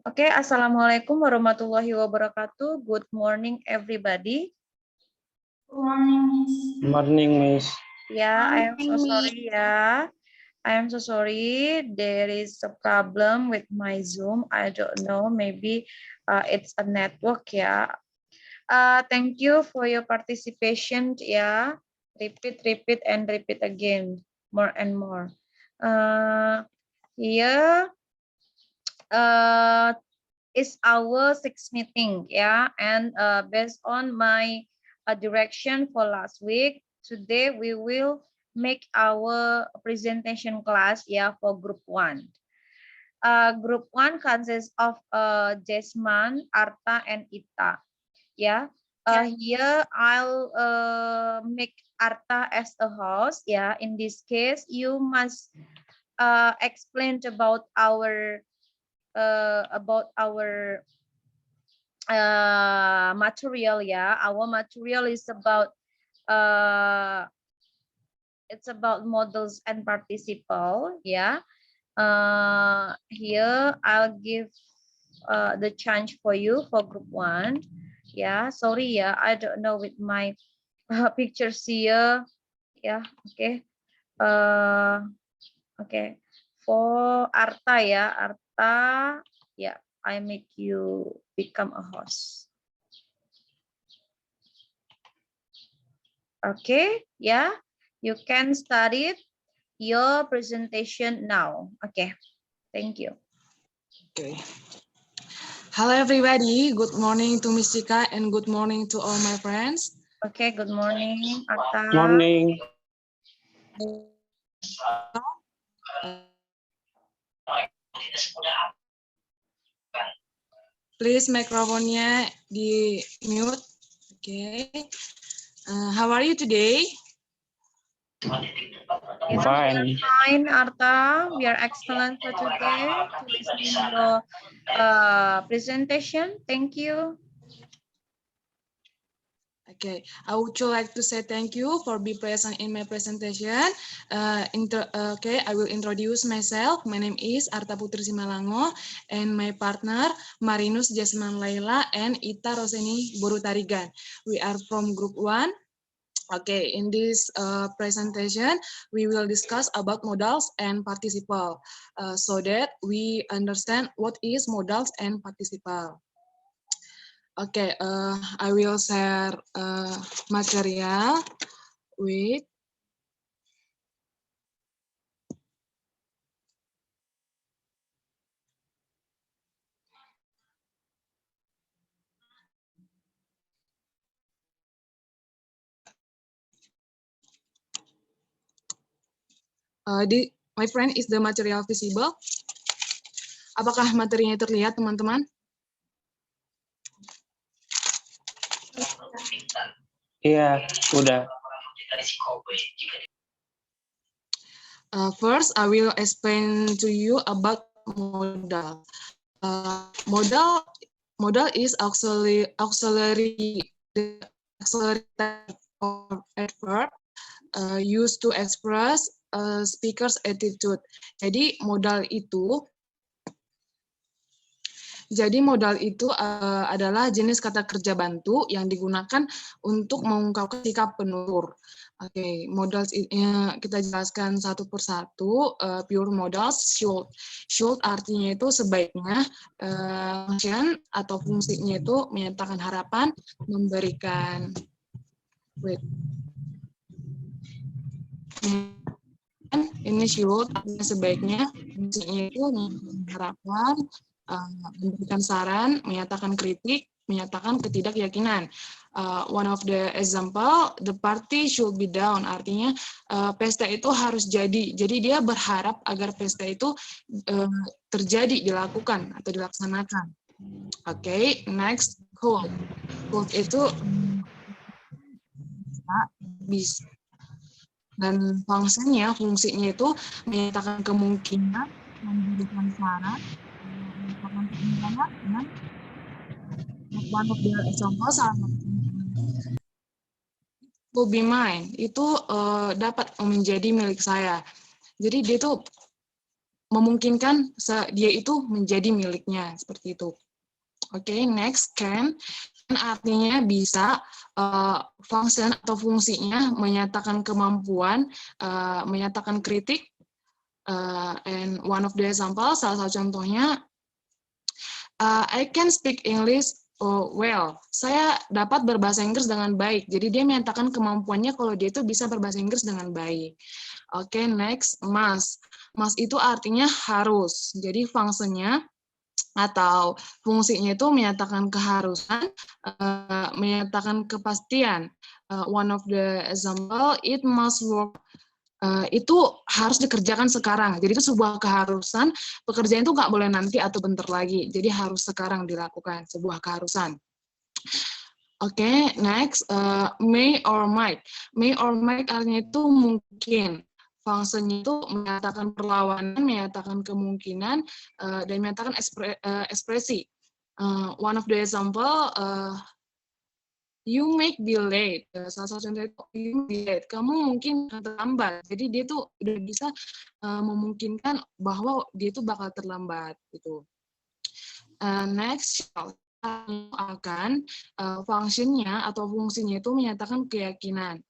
Oke, Assalamualaikum warahmatullahi wabarakatuh. Good morning, everybody. Good morning, Miss. Morning, Miss. Yeah, I am so sorry. Yeah, I am so sorry. There is a problem with my Zoom. I don't know. Maybe it's a network. Yeah. Thank you for your participation. Yeah. Repeat, and repeat again, more and more. Here is our sixth meeting. Yeah, and based on my direction for last week, today we will make our presentation class, yeah, for group 1. Group 1 consists of Jasman, Arta, and Ita. Yeah. Here I'll make Arta as a host. Yeah. In this case, you must explain about our material. Yeah, our material is about it's about models and participle. Yeah. Here I'll give the chance for you for group 1. Yeah, sorry. Yeah, I don't know with my pictures here. Yeah. Okay. Okay, for Arta. Yeah, Arta. Yeah, I make you become a host. Okay, yeah, you can start it your presentation now. Okay, thank you. Okay. Hello, everybody. Good morning to Miss Chika and good morning to all my friends. Okay, good morning, Arta. Morning. Please mikrofonnya di mute. Okay. How are you today? Yes, Fine. we are fine, Arta. We are excellent for today to listening your presentation. Thank you. Okay, I would like to say thank you for being present in my presentation. Okay, I will introduce myself. My name is Arta Putri Simalango and my partner Marinus Jasman Laila and Ita Roseni Borutarigan. We are from Group 1. Okay, in this presentation, we will discuss about modals and participle so that we understand what is modals and participle. Okay, I will share material with my friend, is the material visible? Apakah materinya terlihat, teman-teman? Iya, udah. First, I will explain to you about modal. Modal is auxiliary or adverb used to express speaker's attitude. Jadi modal itu adalah jenis kata kerja bantu yang digunakan untuk mengungkapkan sikap penutur. Oke, modals kita jelaskan satu persatu. Pure modals, should artinya itu sebaiknya, function atau fungsinya itu menyatakan harapan, memberikan ini should artinya sebaiknya, fungsinya itu menyatakan harapan, memberikan saran, menyatakan kritik, menyatakan ketidakyakinan. One of the example, the party should be down, artinya pesta itu harus jadi. Jadi dia berharap agar pesta itu terjadi, dilakukan atau dilaksanakan. Oke, next, could. Could itu bisa. Dan fungsinya itu menyatakan kemungkinan, memberikan saran, one of the example will be mine itu dapat menjadi milik saya. Jadi dia tuh memungkinkan dia itu menjadi miliknya seperti itu. Oke, next can artinya bisa, function atau fungsinya menyatakan kemampuan, menyatakan kritik, and one of the example, salah satu contohnya, I can speak English well. Saya dapat berbahasa Inggris dengan baik. Jadi dia menyatakan kemampuannya kalau dia itu bisa berbahasa Inggris dengan baik. Oke, next, must. Must itu artinya harus. Jadi fungsinya atau fungsinya itu menyatakan keharusan, menyatakan kepastian. One of the example, it must work. Itu harus dikerjakan sekarang. Jadi itu sebuah keharusan, pekerjaan itu nggak boleh nanti atau bentar lagi. Jadi harus sekarang dilakukan, sebuah keharusan. Oke, next, may or might. May or might artinya itu mungkin. Fungsinya itu menyatakan perlawanan, menyatakan kemungkinan, dan menyatakan ekspresi. One of the example, you may be late. Salah satu contoh itu, you may be late. Kamu mungkin akan terlambat. Jadi dia tuh udah bisa memungkinkan bahwa dia itu bakal terlambat gitu. Next, akan fungsinya atau fungsinya itu menyatakan keyakinan.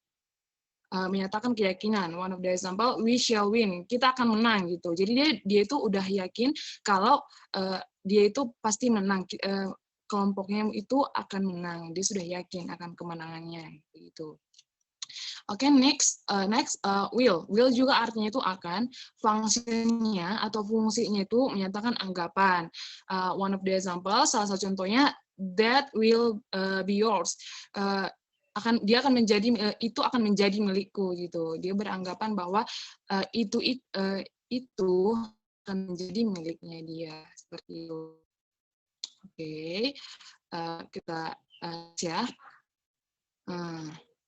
Menyatakan keyakinan. One of the example, we shall win. Kita akan menang gitu. Jadi dia itu udah yakin kalau dia itu pasti menang. Kelompoknya itu akan menang. Dia sudah yakin akan kemenangannya gitu. Oke, next, will. Will juga artinya itu akan. Fungsinya atau fungsinya itu menyatakan anggapan. One of the example, salah satu contohnya, that will be yours. Dia akan menjadi, itu akan menjadi milikku gitu. Dia beranggapan bahwa itu akan menjadi miliknya dia seperti itu. Oke, kita ya.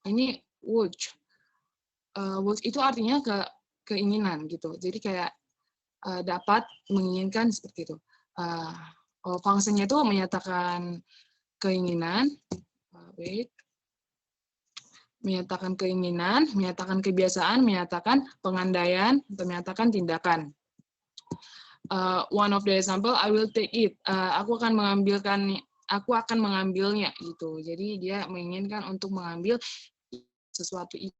Ini would. Would itu artinya keinginan gitu. Jadi kayak dapat, menginginkan seperti itu. Fungsinya itu menyatakan keinginan. Wait. Menyatakan keinginan, menyatakan kebiasaan, menyatakan pengandaian, atau menyatakan tindakan. One of the example, I will take it. Aku akan mengambilnya gitu. Jadi dia menginginkan untuk mengambil sesuatu itu.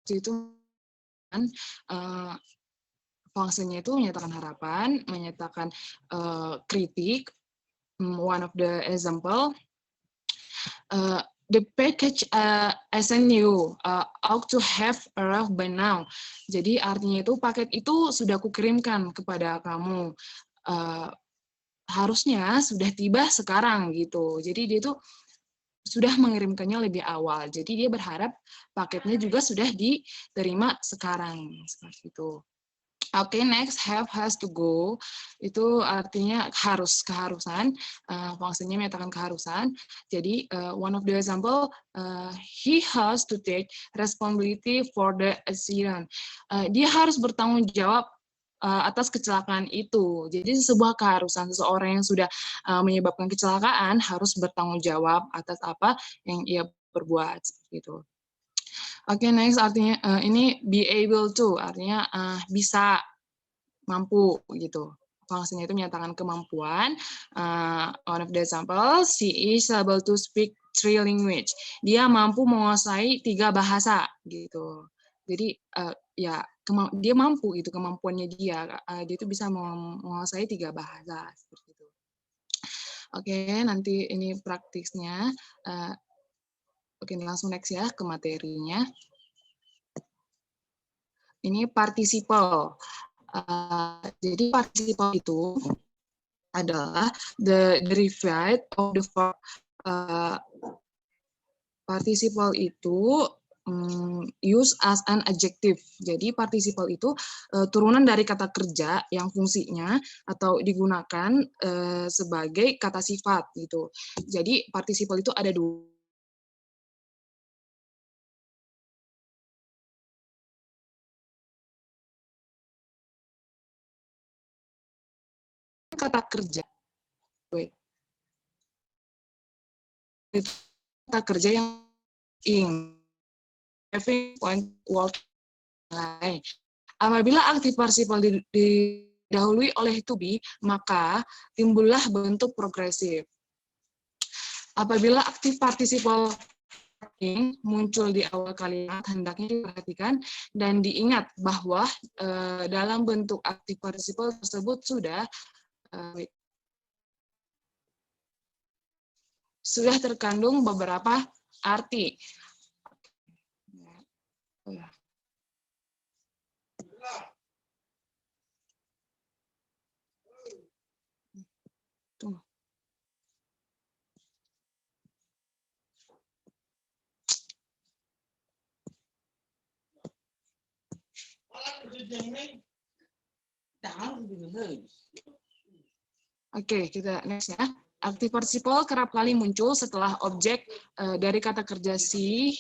Seperti itu kan fungsinya itu menyatakan harapan, menyatakan kritik. One of the example, the package I sent you ought to have arrived by now. Jadi artinya itu paket itu sudah kukirimkan kepada kamu. Harusnya sudah tiba sekarang gitu. Jadi dia itu sudah mengirimkannya lebih awal. Jadi dia berharap paketnya juga sudah diterima sekarang seperti itu. Oke, next, have, has to go. Itu artinya harus, keharusan. Fungsinya menyatakan keharusan. Jadi, one of the example, he has to take responsibility for the accident. Dia harus bertanggung jawab atas kecelakaan itu. Jadi, sebuah keharusan seseorang yang sudah menyebabkan kecelakaan harus bertanggung jawab atas apa yang ia perbuat. Seperti itu. Oke, next artinya ini be able to, artinya bisa, mampu gitu. Fungsinya itu menyatakan kemampuan. One of the example, she is able to speak 3 language. Dia mampu menguasai 3 bahasa gitu. Jadi ya dia mampu itu kemampuannya dia. Dia itu bisa menguasai 3 bahasa seperti itu. Oke, nanti ini praktisnya. Oke, langsung next ya ke materinya. Ini participle. Jadi participle itu adalah the derivative of the verb. Participle itu use as an adjective. Jadi participle itu turunan dari kata kerja yang fungsinya atau digunakan sebagai kata sifat gitu. Jadi participle itu ada 2. Kata kerja. Kata kerja yang in having point work nilai. Apabila aktif participle didahului oleh to be, maka timbullah bentuk progresif. Apabila aktif participle muncul di awal kalimat, hendaknya diperhatikan dan diingat bahwa dalam bentuk aktif participle tersebut sudah terkandung beberapa arti. Tunggu. Oke, kita next ya. Active participle kerap kali muncul setelah objek dari kata kerja see,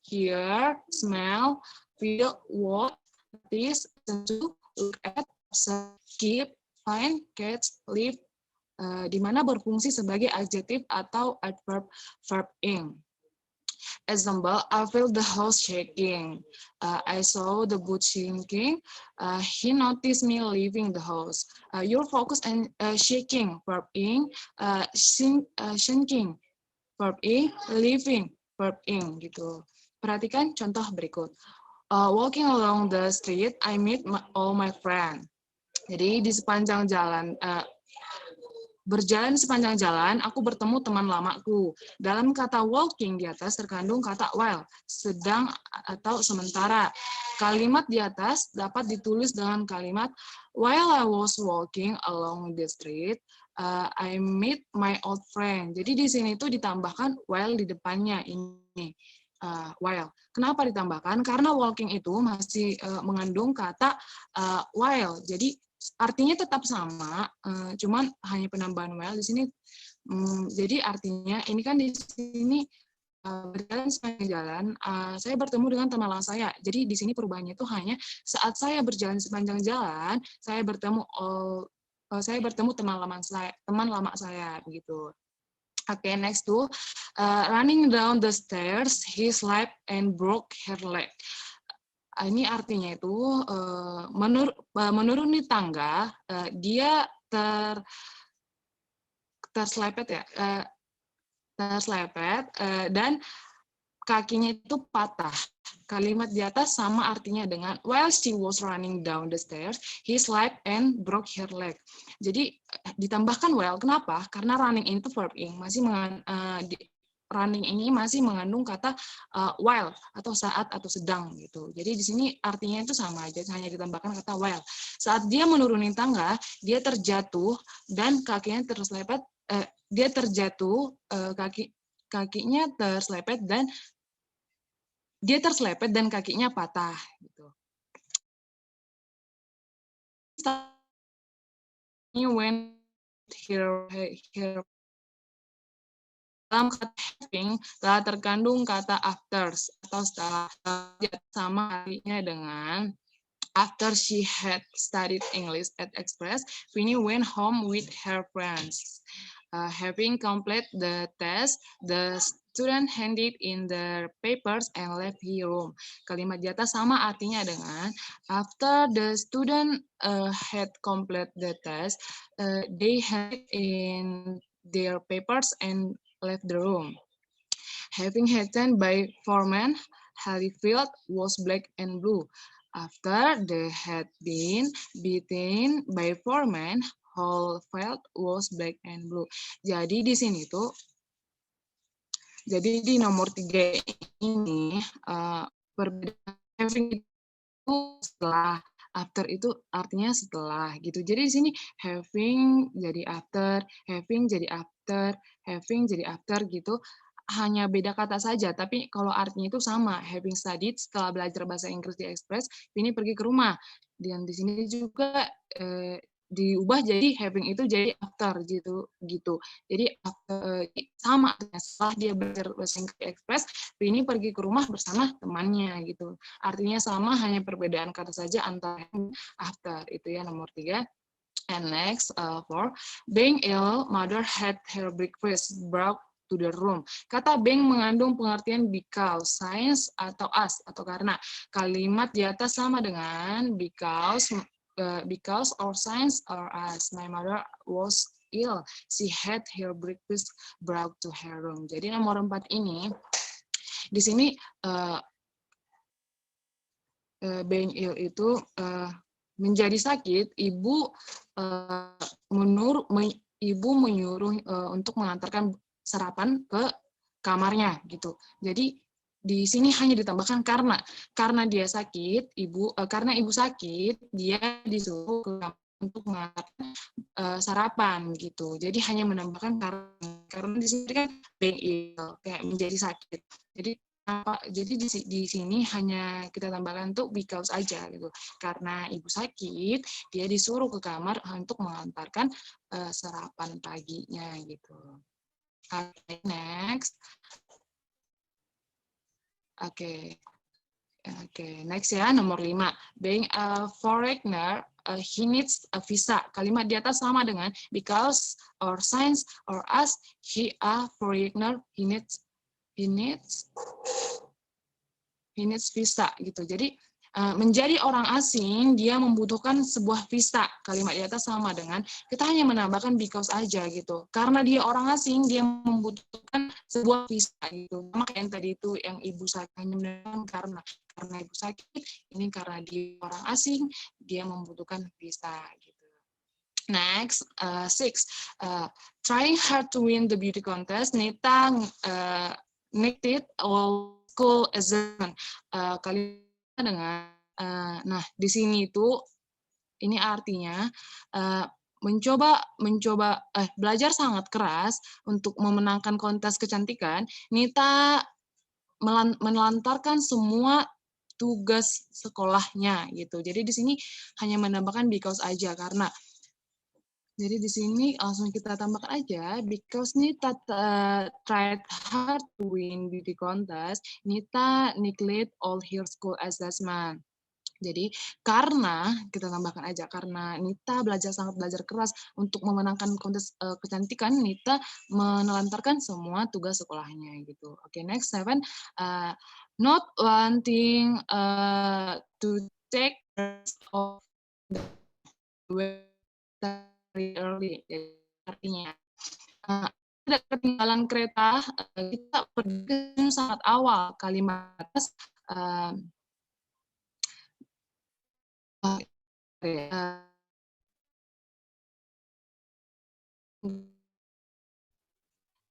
hear, smell, feel, walk, notice, sentuh, look at, observe, keep, find, catch, live, di mana berfungsi sebagai adjektif atau adverb verb ing. Example, I feel the house shaking. I saw the boot sinking. He noticed me leaving the house. Your focus on shaking, verb ing, sinking, verb ing, leaving, verb ing, gitu. Perhatikan contoh berikut. Walking along the street, I meet all my friends. Jadi di sepanjang jalan, berjalan sepanjang jalan, aku bertemu teman lamaku. Dalam kata walking di atas terkandung kata while, sedang atau sementara. Kalimat di atas dapat ditulis dengan kalimat while I was walking along the street, I meet my old friend. Jadi di sini tuh ditambahkan while di depannya ini. While. Kenapa ditambahkan? Karena walking itu masih mengandung kata while. Jadi artinya tetap sama, cuman hanya penambahan while di sini. Jadi artinya ini kan di sini berjalan sepanjang jalan, saya bertemu dengan teman lama saya. Jadi di sini perubahannya itu hanya saat saya berjalan sepanjang jalan, saya bertemu teman lama saya begitu. Oke, next tuh running down the stairs, he slipped and broke her leg. Ini artinya itu menuruni tangga, dia terselepet dan kakinya itu patah. Kalimat di atas sama artinya dengan while she was running down the stairs, he slipped and broke her leg. Jadi ditambahkan while, kenapa? Karena running itu verb ing, running ini masih mengandung kata while atau saat atau sedang gitu. Jadi di sini artinya itu sama aja, hanya ditambahkan kata while. Saat dia menuruni tangga, dia terjatuh dan kakinya terselepet. Dia terjatuh, kakinya terselepet dan kakinya patah. Gitu. When dalam kata having telah terkandung kata after atau setelah, sama artinya dengan after she had studied English at Express, Winnie went home with her friends. Having completed the test, the student handed in their papers and left the room. Kalimat di atas sama artinya dengan after the student had completed the test, they handed in their papers and left the room. Having eaten by foreman, Holyfield was black and blue. After they had been beaten by foreman, Holyfield was black and blue. Jadi di sini tuh, jadi di nomor 3 ini perbedaan having itu setelah, after itu artinya setelah gitu. Jadi di sini having jadi after, having jadi after, having jadi after gitu. Hanya beda kata saja, tapi kalau artinya itu sama. Having studied, setelah belajar bahasa Inggris di Express, ini pergi ke rumah. Dan di sini juga diubah jadi having itu jadi after gitu. Jadi sama artinya, setelah dia belajar bahasa Inggris di Express, ini pergi ke rumah bersama temannya gitu. Artinya sama, hanya perbedaan kata saja antara after. Itu ya nomor 3. And next, 4, being ill, mother had her breakfast brought to the room. Kata bang mengandung pengertian because, since, atau as, atau karena. Kalimat di atas sama dengan because or since or as. My mother was ill. She had her breakfast brought to her room. Jadi nomor 4 ini, di sini being ill itu menjadi sakit, ibu menyuruh untuk mengantarkan sarapan ke kamarnya gitu. Jadi di sini hanya ditambahkan karena dia sakit, karena ibu sakit, dia disuruh ke kamar untuk mengantarkan sarapan gitu. Jadi hanya menambahkan karena di sini kan being ill, kayak menjadi sakit. Jadi di sini hanya kita tambahkan untuk because aja gitu. Karena ibu sakit, dia disuruh ke kamar untuk mengantarkan sarapan paginya gitu. Okay, next. Oke, next ya, nomor 5. Being a foreigner, he needs a visa. Kalimat di atas sama dengan because or since or as he a foreigner, he needs visa gitu. Jadi menjadi orang asing, dia membutuhkan sebuah visa. Kalimat di atas sama dengan, kita hanya menambahkan because aja gitu. Karena dia orang asing, dia membutuhkan sebuah visa gitu. Sama kayak yang tadi itu, yang ibu sakit, hanya menambahkan karena ibu sakit, ini karena dia orang asing, dia membutuhkan visa gitu. Next, 6. Trying hard to win the beauty contest, Nita neglected all school assignment. Kalimat dengan nah di sini itu ini artinya belajar sangat keras untuk memenangkan kontes kecantikan. Nita menelantarkan semua tugas sekolahnya gitu. Jadi di sini hanya menambahkan because aja karena. Jadi di sini langsung kita tambahkan aja, because Nita tried hard to win beauty contest, Nita neglect all her school assessment. Jadi karena kita tambahkan aja, karena Nita sangat belajar keras untuk memenangkan kontes kecantikan, Nita menelantarkan semua tugas sekolahnya gitu. Oke, next 7, not wanting to take rest of the very early. Jadi, artinya tidak ketinggalan kereta, kita pergi sangat awal. Kalimat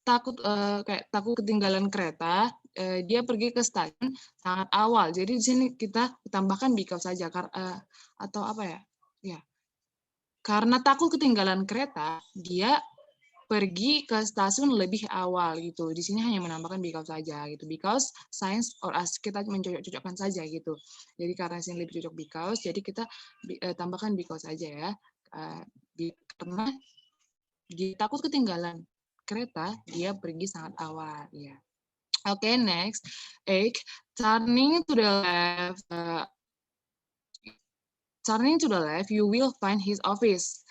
takut ketinggalan kereta, dia pergi ke stasiun sangat awal. Jadi di sini kita tambahkan because saja atau apa ya? Ya. Karena takut ketinggalan kereta, dia pergi ke stasiun lebih awal gitu. Di sini hanya menambahkan because saja gitu. Because, since, or as, kita mencocok-cocokkan saja gitu. Jadi karena sini lebih cocok because, jadi kita tambahkan because saja ya. Karena dia takut ketinggalan kereta, dia pergi sangat awal ya. Oke, next. 8, turning to the left. Turning to the left, you will find his office.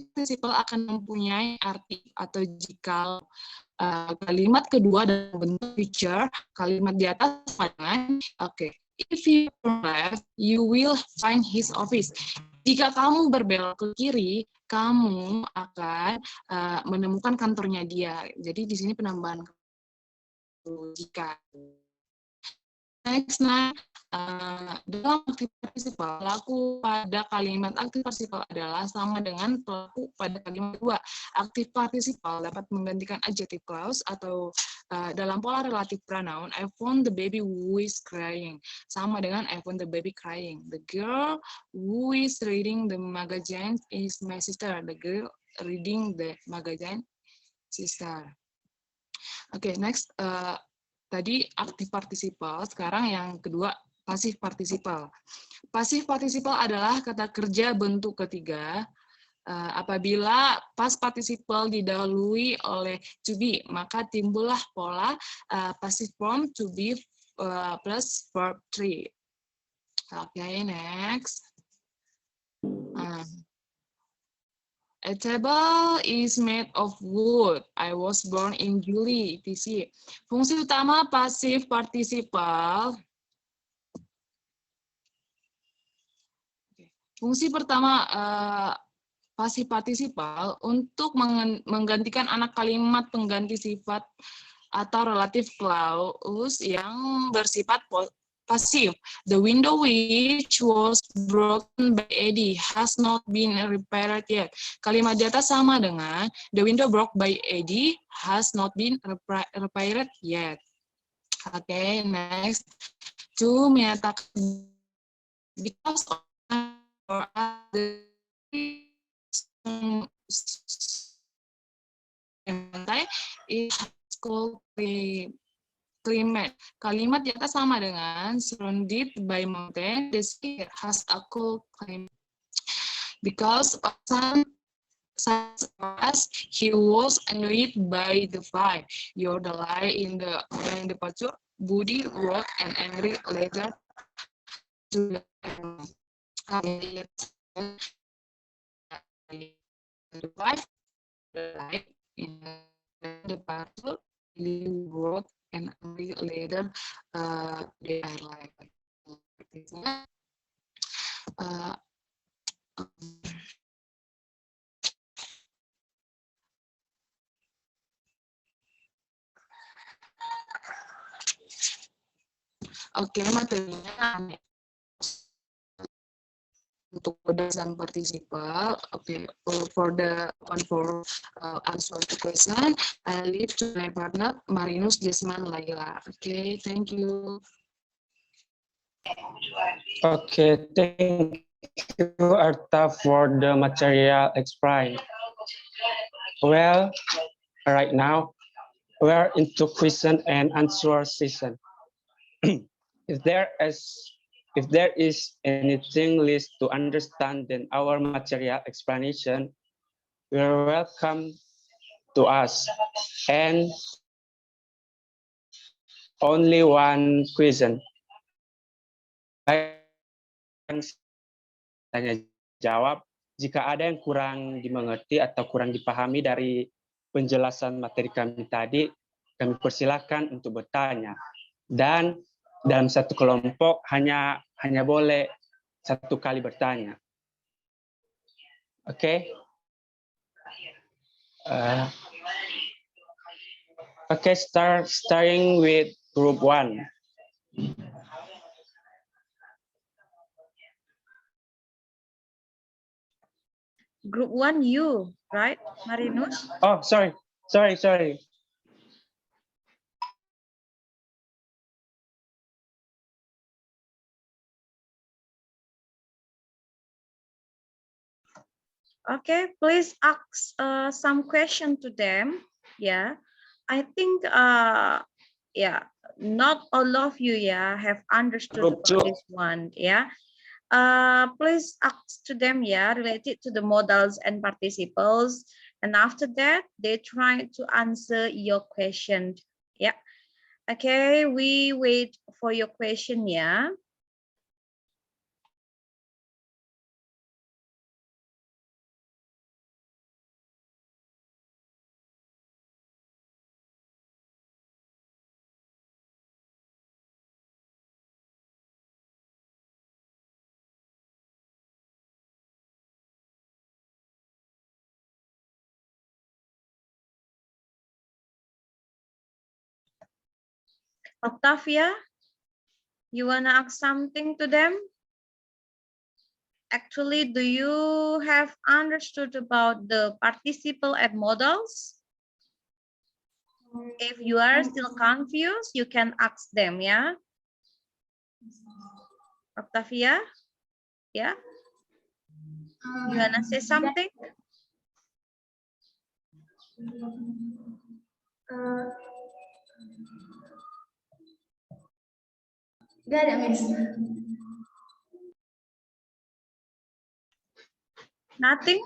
Participle akan mempunyai arti atau jika kalimat kedua dalam bentuk future, kalimat di atas dengan if you turn left, you will find his office. Jika kamu berbelok ke kiri, kamu akan menemukan kantornya dia. Jadi di sini penambahan jika. Next, dalam aktif participle, pelaku pada kalimat aktif participle adalah sama dengan pelaku pada kalimat kedua. Aktif participle dapat menggantikan adjective clause atau dalam pola relative pronoun. I found the baby who is crying. Sama dengan I found the baby crying. The girl who is reading the magazine is my sister. The girl reading the magazine, sister. Oke, next. Tadi aktif participle, sekarang yang kedua pasif participle. Pasif participle adalah kata kerja bentuk ketiga. Apabila past participle didahului oleh to be, maka timbullah pola passive form to be plus verb 3. Oke, next. A table is made of wood. I was born in July, etc. Fungsi utama pasif partisipal. Fungsi pertama pasif partisipal untuk menggantikan anak kalimat pengganti sifat atau relative clause yang bersifat pasif. The window which was broken by Eddie has not been repaired yet. Kalimat di atas sama dengan the window broke by Eddie has not been repaired yet. Oke, next. To menyatakan because of it has called climate. Kalimat di atas sama dengan surrounded by mountain, the sea has a cool climate. Because of sun, such as he was annoyed by the fire. You're the lie in the departure. Budi wrote an angry letter to the wife. The lie in the departure. He wrote and later they are like oke, materinya untuk berdasarkan participle. Okay, for the answer to question, I leave to my partner Marinus Jesman Laila. Okay, thank you. Okay, thank you, Arta, for the material explained. Well, right now, we're into question and answer session. If there is anything less to understand than our material explanation, you're welcome to us. And only one question. Tanya jawab, jika ada yang kurang dimengerti atau kurang dipahami dari penjelasan materi kami tadi, kami persilakan untuk bertanya. Dan dalam satu kelompok hanya boleh satu kali bertanya. Oke? Okay, starting with group 1. Group 1, you, right, Marinus? Oh, sorry. Okay, please ask some question to them. Yeah, I think yeah, not all of you have understood about this one. Yeah, please ask to them related to the modals and participles, and after that they try to answer your question. Yeah, okay, we wait for your question. Yeah. Octavia, you wanna ask something to them? Actually, do you have understood about the participle and modals? If you are still confused, you can ask them, yeah? Octavia, yeah? You wanna say something? Gak ada, Miss. Nothing?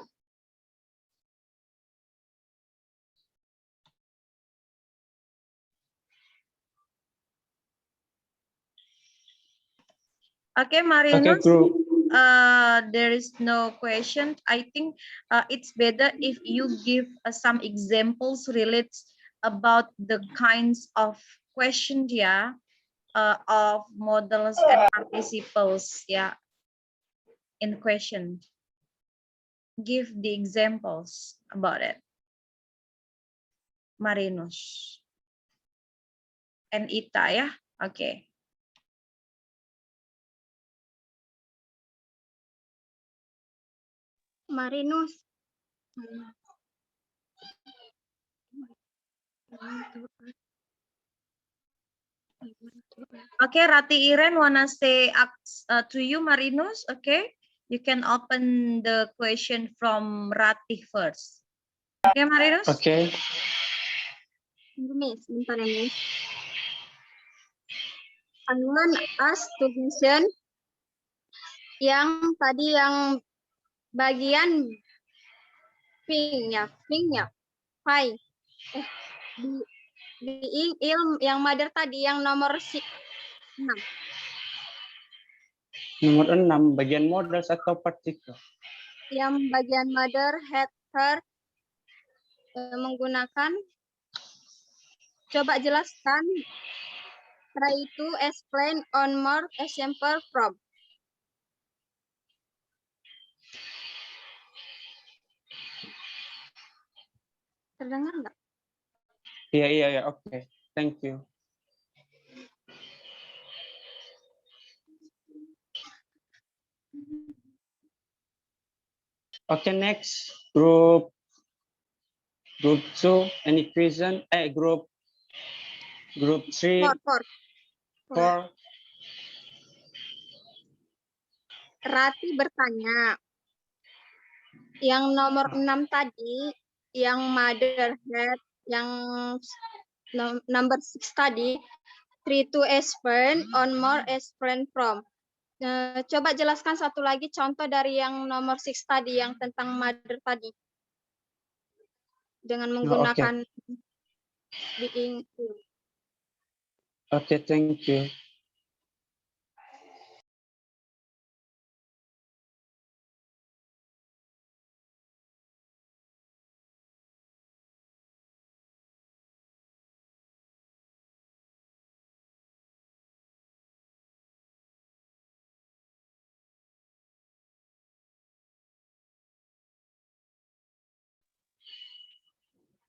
Okay, Marinus. Okay, group. there is no question, I think it's better if you give some examples relates about the kinds of questions, yeah, of models and participles, yeah, in question. Give the examples about it. Marinus and Ita, ya, okay. Marinus. Okay, Rati Iren wanna say to you, Marinus. Okay, you can open the question from Rati first. Okay, Marinus. Okay. Miss, bentar ya, Miss. I want us to mention yang tadi yang bagian pink-nya, Pi. Being ilm yang mother tadi yang nomor 6. Nomor 6, bagian models atau partikel? Yang bagian mother, had, her, menggunakan, coba jelaskan, try to explain on more example from. Terdengar nggak? Iya, oke. Thank you. Okay, next group 2, any question? Group 3, 4. Rati bertanya, yang nomor 6 tadi, yang mother, head, yang number 6 tadi, try to explain on more explain from. Coba jelaskan satu lagi contoh dari yang nomor 6 tadi, yang tentang mother tadi. Dengan menggunakan being. Okay, thank you.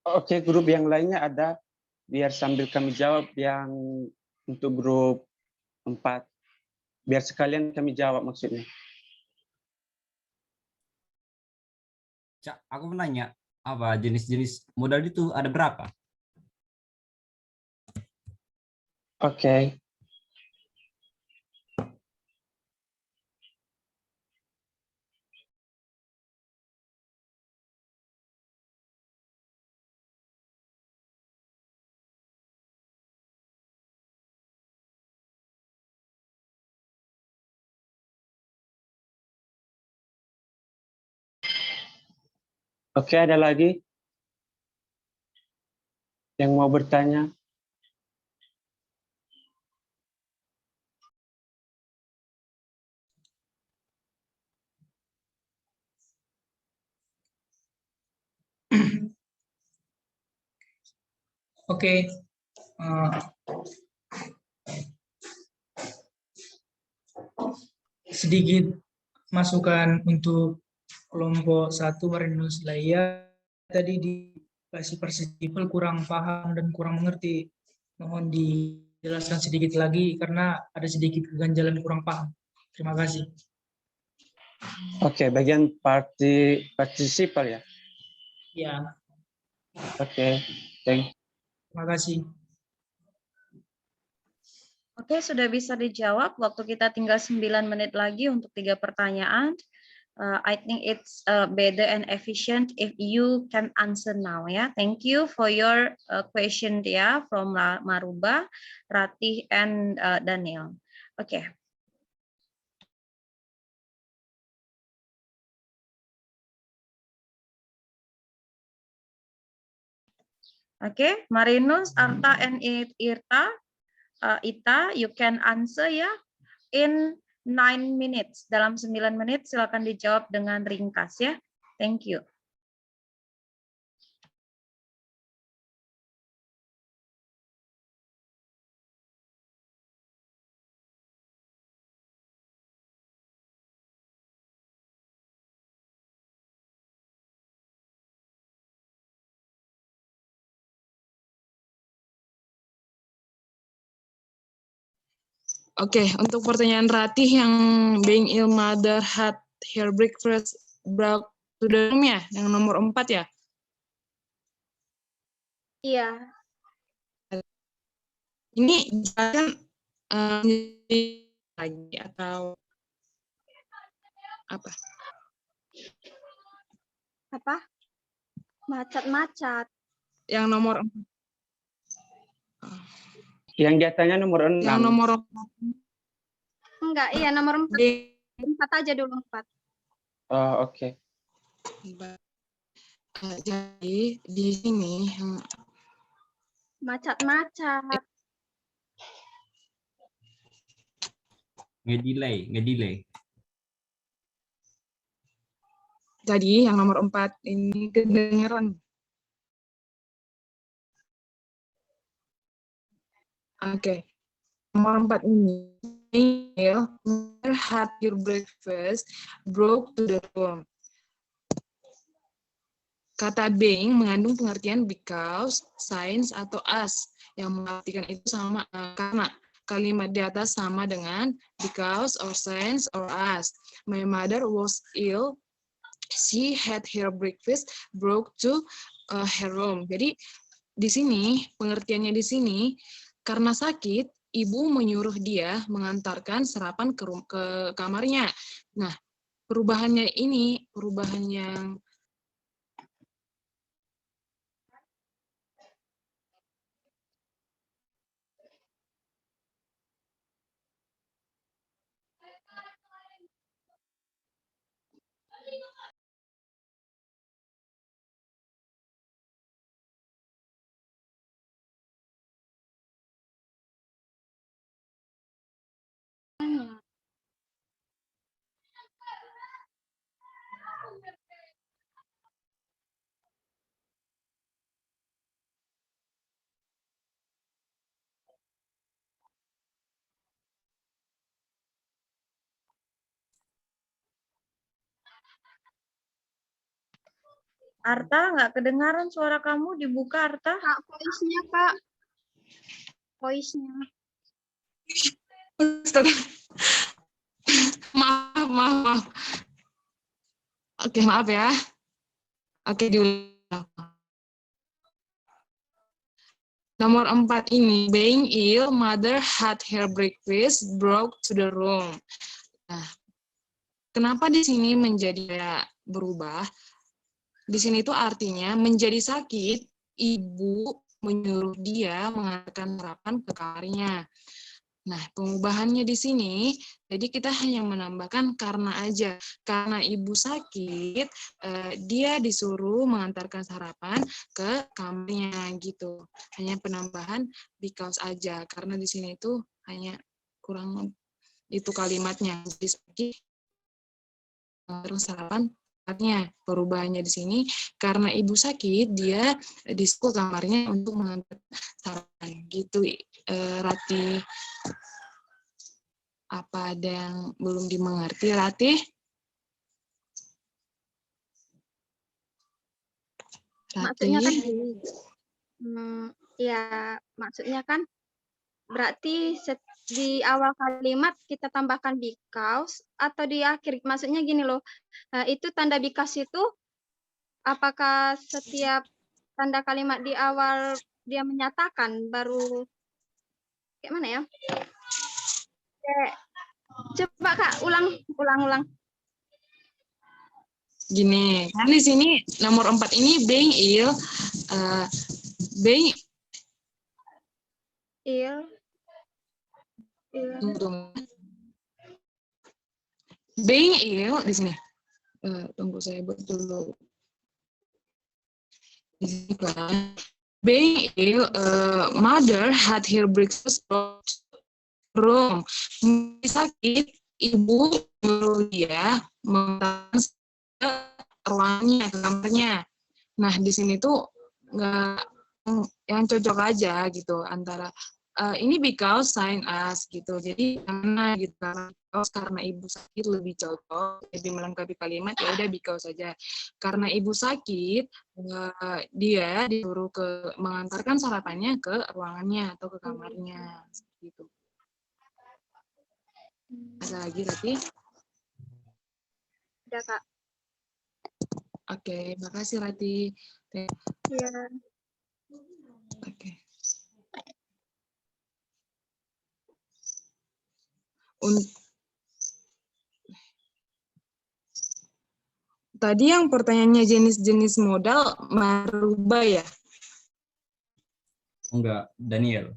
Oke, grup yang lainnya ada, biar sambil kami jawab yang untuk grup 4. Biar sekalian kami jawab maksudnya. Cak, aku menanya, apa jenis-jenis modal itu ada berapa? Oke. Oke, ada lagi yang mau bertanya? Oke. Sedikit masukan untuk kelompok 1 Marinus Laia. Tadi di klasik persipel kurang paham dan kurang mengerti. Mohon dijelaskan sedikit lagi karena ada sedikit keganjalan kurang paham. Terima kasih. Oke, bagian partisipal ya? Ya. Oke, Terima kasih. Oke, sudah bisa dijawab. Waktu kita tinggal 9 menit lagi untuk 3 pertanyaan. I think it's better and efficient if you can answer now, ya. Thank you for your question, ya, from Maruba, Ratih, and Daniel. Oke. Oke, Marinus, Arta, and Ita, you can answer, ya, in 9 minutes. Dalam 9 menit silakan dijawab dengan ringkas ya. Thank you. Oke, untuk pertanyaan Ratih yang being ill mother had her breakfast brought to the room ya, yang nomor 4 ya. Iya. Ini kan lagi atau apa? Apa? Macat-macat. Yang nomor 4. Yang jatahnya nomor 6. Yang nomor 4. Enggak, iya nomor 4. B. 4 aja dulu 4. Oh, oke. Jadi di sini Macat-macat. Ngedelay. jadi yang nomor 4 ini kedengeran. Oke. Nomor 4 ini had your breakfast broke to the room. Kata being mengandung pengertian because, since, atau as, yang mengartikan itu sama karena. Kalimat di atas sama dengan because, or since, or as. My mother was ill. She had her breakfast broke to her room. Jadi di sini pengertiannya di sini karena sakit, ibu menyuruh dia mengantarkan sarapan ke kamarnya. Nah, perubahan yang Arta, nggak kedengaran suara kamu, dibuka Arta. Kak, voice-nya, Kak. Voice-nya. maaf. Oke, maaf ya. Oke, diulang. Nomor 4 ini, being ill, mother had her breakfast broke to the room. Nah, kenapa di sini menjadi berubah? Di sini itu artinya menjadi sakit, ibu menyuruh dia mengantarkan sarapan ke kamarnya. Nah, pengubahannya di sini, jadi kita hanya menambahkan karena aja. Karena ibu sakit, dia disuruh mengantarkan sarapan ke kamarnya gitu. Hanya penambahan because aja, karena di sini itu hanya kurang itu kalimatnya. Jadi sakit, terus sarapan. Artinya perubahannya di sini karena ibu sakit dia disuruh kamarnya untuk mengantar sarapan gitu. Rati, apa ada yang belum dimengerti Rati? Maksudnya kan gini. Ya, maksudnya kan berarti di awal kalimat kita tambahkan because atau di akhir. Maksudnya gini loh. Itu tanda because itu apakah setiap tanda kalimat di awal dia menyatakan baru kayak mana ya? Coba Kak, ulang. Gini, kan di sini nomor 4 ini being ill, being ill. Being ill di sini. Tunggu saya buat dulu. Di sini kan. Being ill, mother had her breakfast room. Sakit, ibu nyuruh dia mengantarkan ke ruangannya, ke kamarnya. Nah, di sini tuh nggak yang cocok aja gitu antara ini because sign us gitu. Jadi karena gitu karena ibu sakit lebih cocok, lebih melengkapi kalimat ya udah because saja. Karena ibu sakit, dia disuruh mengantarkan sarapannya ke ruangannya atau ke kamarnya gitu. Ada lagi Rati? Udah, Kak. Oke, makasih Rati. Iya. Oke. Tadi yang pertanyaannya jenis-jenis modal merubah ya? Enggak, Daniel.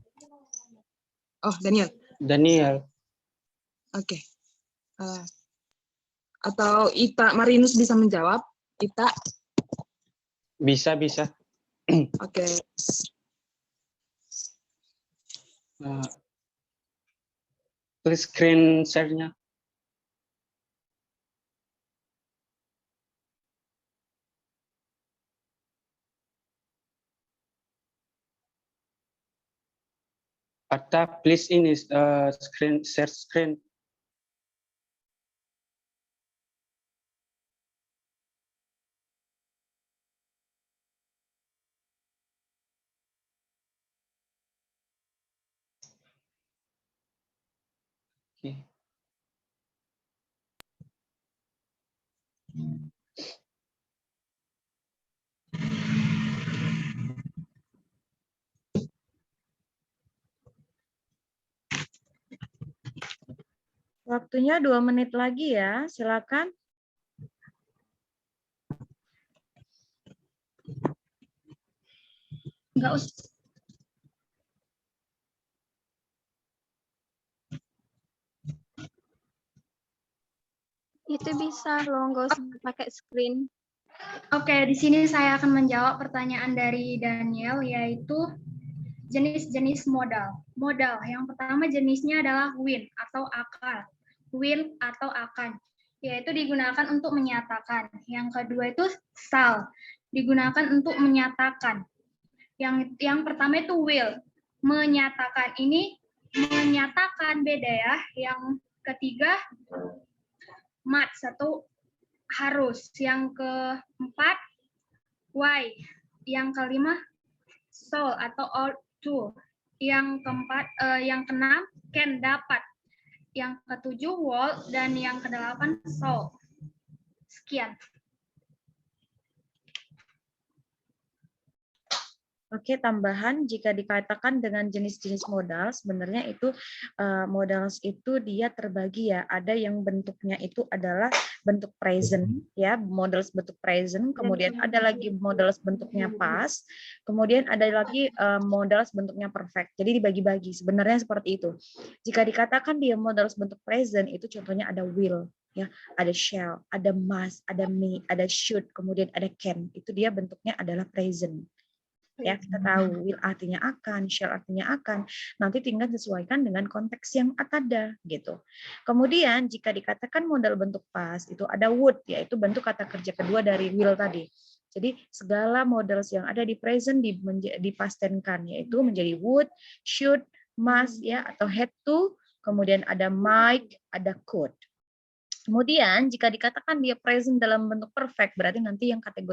Oh, Daniel. Daniel. Oke. Atau Ita, Marinus bisa menjawab? Ita? Bisa. Oke. Please screen share-nya. Atta, please ini share screen. Oke. Waktunya 2 menit lagi ya, silakan. Enggak usah. Itu bisa loh, nggak usah pakai screen. Oke, di sini saya akan menjawab pertanyaan dari Daniel, yaitu jenis-jenis modal. Modal yang pertama jenisnya adalah will atau akan. Will atau akan, yaitu digunakan untuk menyatakan. Yang kedua itu shall, digunakan untuk menyatakan. Yang pertama itu will, menyatakan. Ini menyatakan beda ya. Yang ketiga must atau harus. Yang keempat why. Yang kelima shall atau ought to. Yang keenam can, dapat. Yang ketujuh will, dan yang kedelapan shall. Sekian. Oke, tambahan jika dikatakan dengan jenis-jenis modal, sebenarnya itu modals itu dia terbagi ya. Ada yang bentuknya itu adalah bentuk present ya, modals bentuk present, kemudian ada lagi modals bentuknya past, kemudian ada lagi modals bentuknya perfect. Jadi dibagi-bagi. Sebenarnya seperti itu. Jika dikatakan dia modals bentuk present itu contohnya ada will ya, ada shall, ada must, ada may, ada should, kemudian ada can. Itu dia bentuknya adalah present. Ya, kita tahu will artinya akan, shall artinya akan. Nanti tinggal sesuaikan dengan konteks yang ada gitu. Kemudian jika dikatakan modal bentuk past itu ada would, yaitu bentuk kata kerja kedua dari will tadi. Jadi segala modals yang ada di present dipastenkan, yaitu menjadi would, should, must ya, atau had to, kemudian ada might, ada could. Kemudian jika dikatakan dia present dalam bentuk perfect, berarti nanti yang kategori